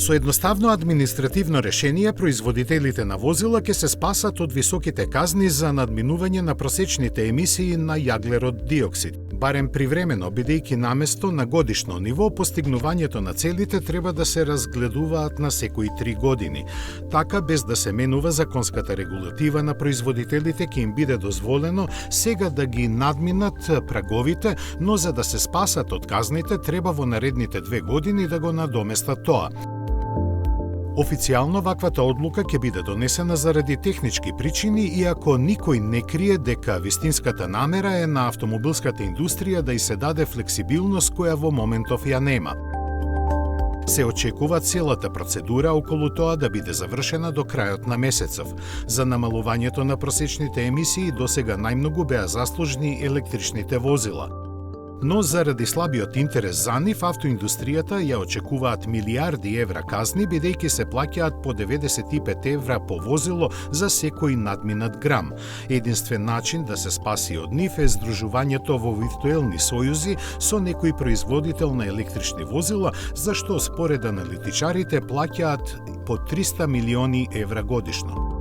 Со едноставно административно решение, производителите на возила ќе се спасат од високите казни за надминување на просечните емисии на јаглерод диоксид. Барем привремено, бидејќи наместо на годишно ниво, постигнувањето на целите треба да се разгледуваат на секои 3 години. Така, без да се менува законската регулатива на производителите, ќе им биде дозволено сега да ги надминат праговите, но за да се спасат од казните, треба во наредните 2 години да го надоместат тоа. Официјално ваквата одлука ќе биде донесена заради технички причини, иако никој не крие дека вистинската намера е на автомобилската индустрија да и се даде флексибилност која во моментов ја нема. Се очекува целата процедура околу тоа да биде завршена до крајот на месецов. За намалувањето на просечните емисии досега најмногу беа заслужни електричните возила. Но заради слабиот интерес за нив, автоиндустријата ја очекуваат милиарди евра казни, бидејќи се плаќаат по 95 евра по возило за секој надминат грам. Единствен начин да се спаси од нив е здружувањето во виртуелни сојузи со некој производител на електрични возила, за што според аналитичарите плаќаат по 300 милиони евра годишно.